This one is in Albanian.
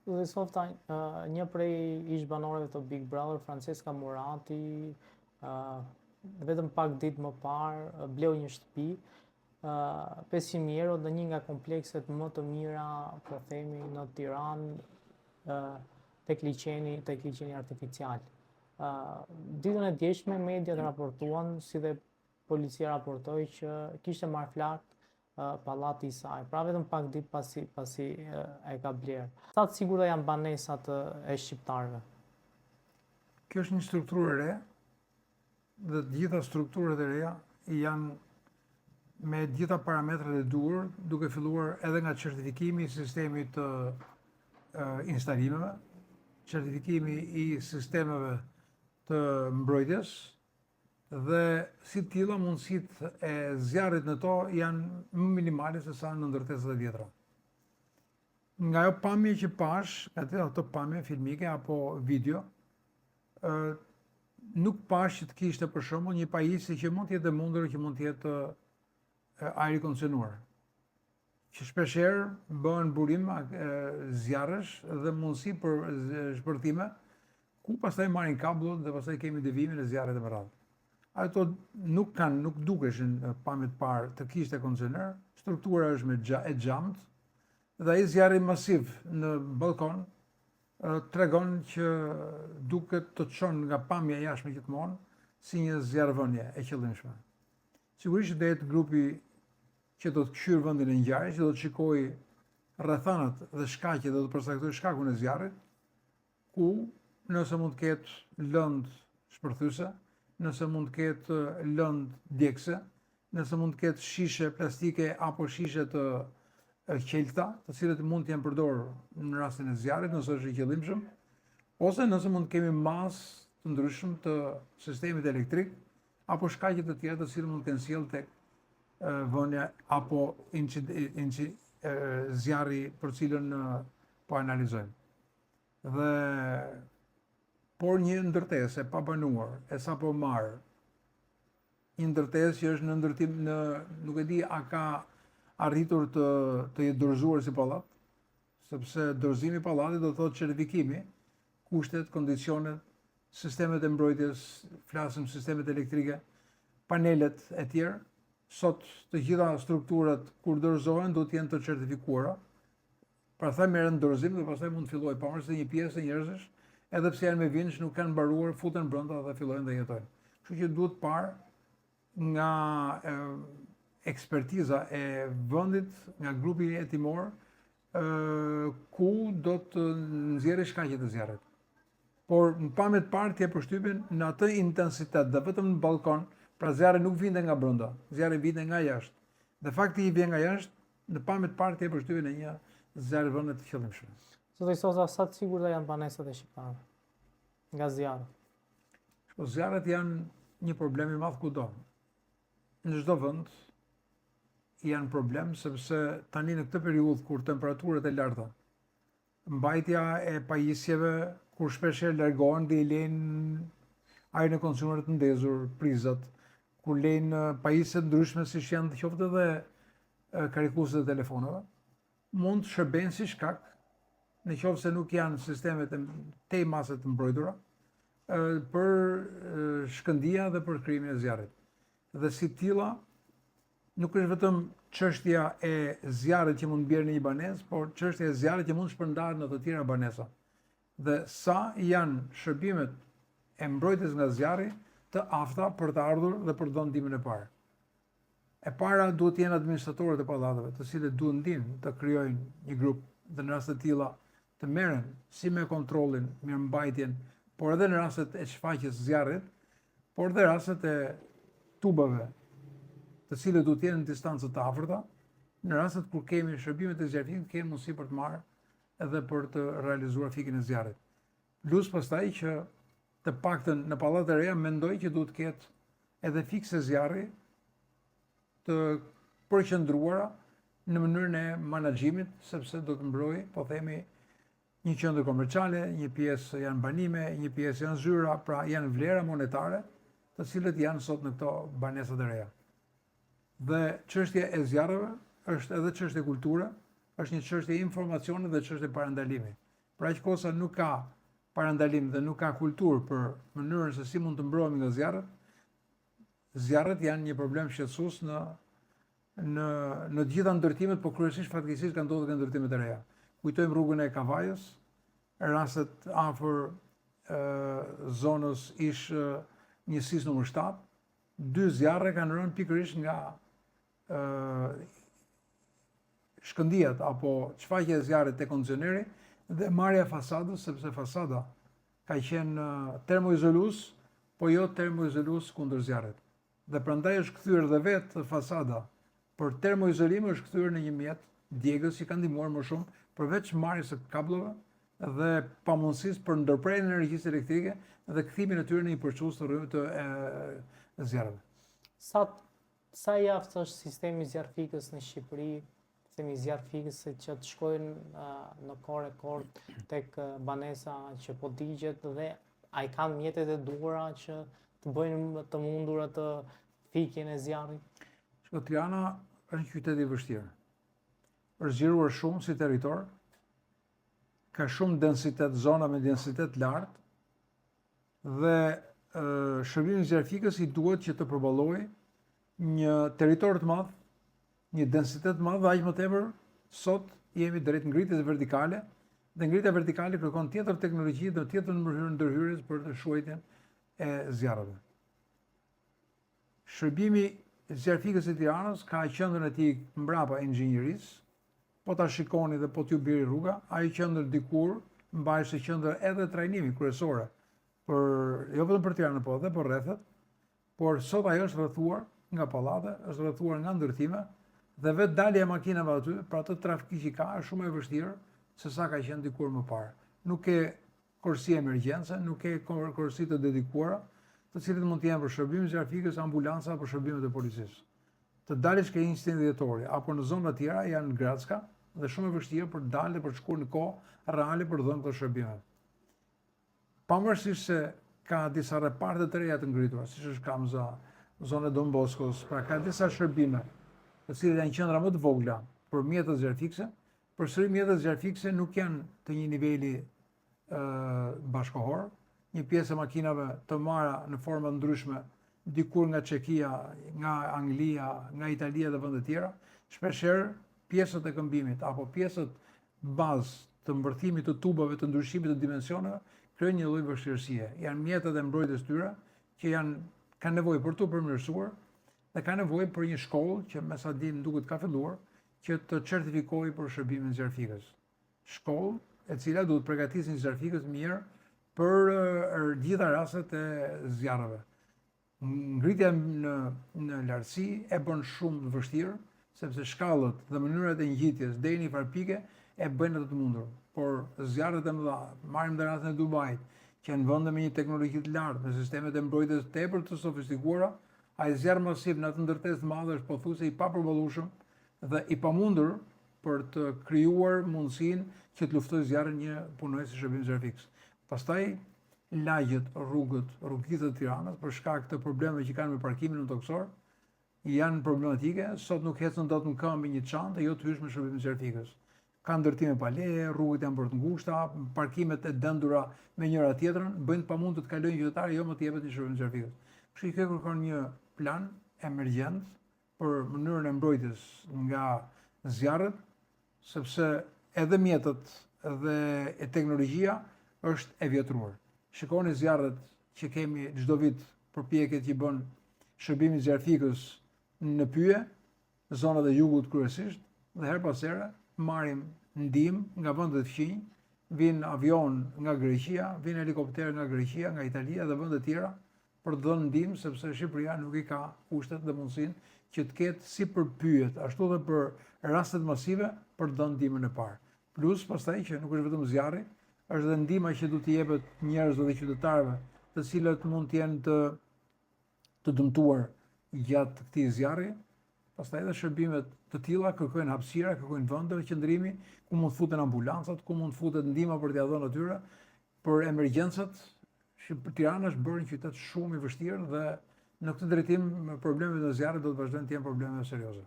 Dhe softa, një prej ish banorëve të Big Brother, Francesca Murati, vetëm pak ditë më parë bleu një shtëpi 500.000 euro në një nga komplekset më të mira, po themi, në Tiranë, tek liçeni artificial. Ditën e djeshme mediat raportuan, si dhe policia raportoi që kishte marrë flak pallati i saj, pra vetëm pak ditë pasi e ka blerë. Sa të sigurta janë banesat e shqiptarëve? Kjo është një strukturë e re, dhe të gjitha strukturët e reja janë me gjitha parametrat e duhur, duke filluar edhe nga certifikimi i sistemit të instalimeve, certifikimi i sistemeve të mbrojtjes, dhe si tilla mundësitë e zjarrit në to janë më minimale se sa në ndërtesat e vjetra. Nga ajo pamje që pash, nga ato pamje filmike apo video, nuk pash që të kishte për shembull një pajisje që mund të jetë e mundur, që mund të jetë ajri kondicionuar, që shpeshherë bëhen burim zjarresh dhe mundësi për shpërthime, ku pastaj marrin kabullut dhe pastaj kemi devimin e zjarrit e meradh. Ato nuk dukeshin pamjet parë të kishte kondicioner, struktura është e xhamt, dhe ai zjarri masiv në balkon tregon që duket të çon nga pamja e jashtme gjithmonë si një zjarrvënie e qëllimshme. Sigurisht do jetë grupi që do të këshyr vendin e ngjarjes, që do të shikojë rrethanat dhe shkaqet dhe do të përcaktojë shkakun e zjarrit, ku nëse mund të ketë lëndë shpërthyese, nëse mund të ketë lëndë djegëse, nëse mund të ketë shishe plastike apo shishe të qelta, të cilët mund të jenë përdorur në rastin e zjarrit, nëse është i qëllimshëm, ose nëse mund të kemi masë të ndryshëm të sistemit elektrik, apo shkaqe të tjera të cilët mund të kenë sjellë tek vënia apo zjarri për cilën po analizojmë. Por një ndërtesë e pabanuar, e sapo marrë, një ndërtesë që është në ndërtim nuk e di a ka arritur të jetë dorëzuar si pallat, sepse dorëzimi i pallatit do të thotë certifikimi, kushtet, kondicionet, sistemet e mbrojtjes, flasim sistemet elektrike, panelet e tjerë. Sot të gjitha strukturat kur dorëzohen do të jenë të certifikuara. Pastaj merren dorëzim dhe pastaj mund të fillojë pavarësisht se një pjesë e njerëzish, edhe pse janë me vinç, nuk kanë mbaruar, futen brenda dhe fillojnë dhe jetojnë. Kështu që duhet parë nga ekspertiza e vendit, nga grupi hetimor, ku do të nxjerrë shkaqet e zjarrit. Por në pamjet parë ti e përshtypjen në atë intensitet dhe vetëm në balkon, pra zjarri nuk vinte nga brenda, zjarri vinte nga jashtë. Dhe fakti i vjen nga jashtë, në pamjet parë ti e përshtypjen në një zjarrvënie të qëllimshme. Zoti Sosa, sa të sigurta janë banesat e shqiptarëve nga zjarri? Zjarret janë një problem i madh kudo. Në çdo vend janë problem, sepse tani në këtë periudhë kur temperaturat e larta, mbajtja e pajisjeve kur shpeshherë largohen dhe i lejnë ajrin e kondicionerit të ndezur, prizat, kur lejnë pajisje të ndryshme siç janë qoftë edhe karikuesit e telefonave, mund të shërbejnë si shkak, në qoftë se nuk janë sistemet te masat të mbrojtura, për shkëndija dhe për krijimin e zjarrit. Dhe si tilla, nuk është vetëm çështja e zjarrit që mund bjerë në një banesë, por çështja e zjarrit që mund shpërndahet në të tjera banesa. Dhe sa janë shërbimet e mbrojtjes nga zjarri të afta për të ardhur dhe për të dhënë ndihmën e parë. E para duhet të jenë administratorët e pallateve, të cilët duhet ndihmë të krijojnë një grup dhe në raste të tilla të merren si me kontrollin, mirëmbajtjen, por edhe në rastet e shfaqjes zjarrit, por edhe rastet e tubave, të cilët duhet të jenë në distanca të afërta, në rastet kur kemi shërbimet e zjarrit, kemi mundësi për të marrë edhe për të realizuar fikën e zjarrit. Plus pastaj që të paktën në pallatet e reja mendoj që duhet të ketë edhe fikse zjarri të përqendruara në mënyrën e menaxhimit, sepse do të mbrojë, po themi, një qendër komerciale, një pjesë janë banime, një pjesë janë zyra, pra janë vlera monetare, të cilët janë sot në këto banesat e reja. Dhe çështja e zjarreve është edhe çështje kulture, është një çështje informacioni dhe çështje parandalimi. Për aq kohë sa nuk ka parandalim dhe nuk ka kulturë për mënyrën se si mund të mbrohemi nga zjarret, zjarret janë një problem shqetësues në të gjitha ndërtimet, por kryesisht fatkeqësisht kanë ndodhur nga ndërtimet e reja. Kujtojmë rrugën e Kavajës, rastet afër zonës ish njësisë numër 7, 2 zjarre kanë rënë pikërisht nga shkëndijat apo çfaqja e zjarrit te kondicioneri dhe marrja e fasadës, sepse fasada ka qenë termoizolues, po jo termoizolues kundër zjarrit. Dhe prandaj është kthyer dhe vetë fasada për termoizolim është kthyer në një mjet djegës që ka ndihmuar më shumë përveç marrjes së kabllove dhe pamundësisë për ndërprerjen e energjisë elektrike dhe kthimin e tyre në një përçues të zjarreve. Sa i aftë është sistemi zjarfikës në Shqipëri, themi zjarfikës që të shkojnë në kohë rekord tek banesa që po digjet dhe a i kanë mjetet e duhura që të bëjnë të mundur atë fikjen e zjarrit? Tirana është një qytet i vështirë. Është zgjeruar shumë si territor, ka shumë densitet, zona me densitet lartë dhe shërbimi i zjarfikës i duhet që të përballojë një territor të madh, një densitet të madh dhe aq më tepër sot jemi drejt ngritjes vertikale dhe ngritja vertikale kërkon tjetër teknologji dhe tjetër ndërhyrjes për të shuajtjen e zjarreve. Shërbimi i zjarfikës së Tiranës ka qendrën e tij mbrapa inxhinierisë. Po ta shikoni dhe po t'ju biri rruga, ai qendër dikur mbajë si qendër edhe trajnimi kryesore për jo vetëm për Tiranën, po edhe për rrethet, por sot ajo është rrethuar nga pallate, është rrethuar nga ndërtime dhe vetë dalja e makinave aty, për atë trafik që ka, është shumë e vështirë se sa ka qenë dikur më parë. Nuk ke korsi emergjence, nuk ke korsi të dedikuara, të cilët mund të jenë për shërbimin e zjarfikës, ambulanca apo shërbimet e policisë. Të dalësh ke incidenti dhjetori apo në zona të tjera janë gratska dhe shumë e vështirë për të dalë dhe për të shkuar në kohë reale për të dhënë këto shërbime. Pavarësisht se ka disa reparte të reja të ngritura, siç është Kamza, zona e Don Boskos, pra ka disa shërbime, të cilët janë qendra më të vogla për mjetet zjarfikëse, përsëri mjetet zjarfikëse nuk janë të një niveli bashkohor, një pjesë e makinave të marra në forma ndryshme, dikur nga Çekia, nga Anglia, nga Italia dhe vende tjera, shpeshherë pjesët e këmbimit apo pjesët bazë të mbërthimit të tubave, të ndryshimit të dimensioneve, krijojnë një lloj vështirësie. Janë mjetet e mbrojtjes tyre që kanë nevojë për të përmirësuar dhe kanë nevojë për një shkollë që me sa dim duket ka filluar që të certifikojë për shërbimin e zjarfikës. Shkollë e cila duhet përgatisë një zjarfikës mirë për gjitha rastet e zjarreve. Ngritja në lartësi e bën shumë të vështirë, sepse shkallët dhe mënyrat e ngjitjes deri në një farë pike e bëjnë atë të mundur. Por zjarret e mëdha, marrim dhe rastin e Dubait, që në vende me një teknologji të lartë, me sistemet e mbrojtjes tepër të sofistikuara, ai zjarr masiv në atë ndërtesë të madhe është pothuajse i papërballueshëm dhe i pamundur për të krijuar mundësinë që të luftojë zjarrin një punonjës i shërbimit zjarfikës. Pastaj lagjet, rrugët, rrugëtitë të Tiranës për shkak të problemeve që kanë me parkimin në toksor janë problematike. Sot nuk ecën dot në këmbë një çantë, jo të hysh me shërbimin e zjarfikës. Ka ndërtime pa leje, rrugët janë bërë të ngushta, parkimet e dëndura me njëra tjetrën bëjnë pamund të kalojnë qytetarë jo më të jepet një shërbim zjarfikës. Kështu që kjo kërkon një plan emergjent për mënyrën e mbrojtjes nga zjarret, sepse edhe mjetet dhe e teknologjia është e vjetruar. Shikoni zjarret që kemi çdo vit, përpjekjet që bën shërbimi i zjarfikës në Pyje, zonat e jugut kryesisht, dhe her pas here marrim ndihmë nga vende të fqinj, vijnë avion nga Greqia, vijnë helikopter nga Greqia, nga Italia dhe vende të tjera për të dhënë ndihmë, sepse Shqipëria nuk i ka kushtet dhe mundësinë që të ketë si për pyjet, ashtu edhe për rastet masive për të dhënë ndihmën e parë. Plus pastaj që nuk është vetëm zjarri, është dhe ndihma që duhet t'i jepet njerëzve dhe qytetarëve, të cilët mund të jenë të dëmtuar gjatë këtij zjarri. Pastaj edhe shërbimet të tilla kërkojnë hapësira, kërkojnë vende qëndrimi, ku mund të futen ambulancat, ku mund të futet ndihma për t'ia dhënë atyre për emergjencat. Tirana është bërë një qytet shumë i vështirë dhe në këtë drejtim problemet e zjarrit do të vazhdojnë të jenë probleme serioze.